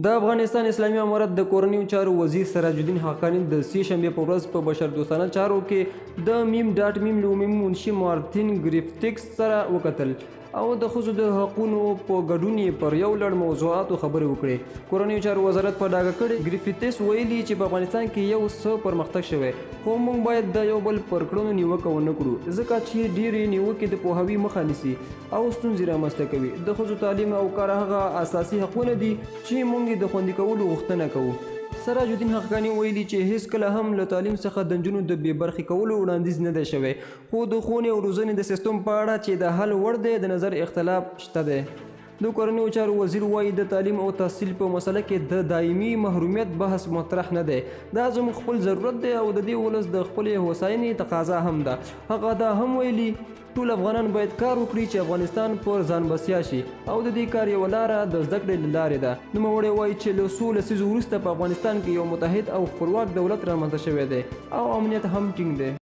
د افغانستان اسلامي امارت د کورنیو چارو وزیر سراج الدین حقانی د سې شنبې په ورځ په بشردوستانه چارو کې د میم ډاټ میم له عمومي منشي مارتین ګریفټکس سره وکتل او د ښځو د حقونو په ګډون یې پر یو لړ موضوعاتو خبرې وکړې. کورنیو چارو وزارت په ډاګه کړی ګریفټکس ویلي چې په افغانستان کې یو څه پرمختګ شوی، خو موږ باید د یو بل پر کړنو نیوکه ونه کړو ځکه چې ډېرې نیوکې د پوهاوي مخه نیسي او ستونزې رامنځته کوي. د ښځو تعلیم او کار هغه اساسي حقونه دي چې موږ د خوندي کولو غوښتنه کوو. سراج الدین حقانی ویلي چې هیڅ کله هم له تعلیم څخه د نجونو د بې برخې کولو وړاندیز نه دی شوی، خو د ښوونې او روزنې د سیستم په اړه چې د حل وړ دی د نظر اختلاف شته دی. د کورنیو چارو وزیر وایي د تعلیم او تحصیل په مسله کې د دایمي محرومیت بحث مطرح نه دی. دا زموږ خپل ضرورت دی او د دې ولس د خپلې هوساینې تقاضا هم ده. هغه دا هم ویلي ټول افغانان باید کار وکړي چې افغانستان پر ځان بسیا شي او د دې کار یوه لاره د زده کړې له لارې ده. نوموړی وایي چې له څو لسیزو وروسته په افغانستان کې یو متحد او خپلواک دولت رامنځته شوی دی او امنیت هم ټینګ دی.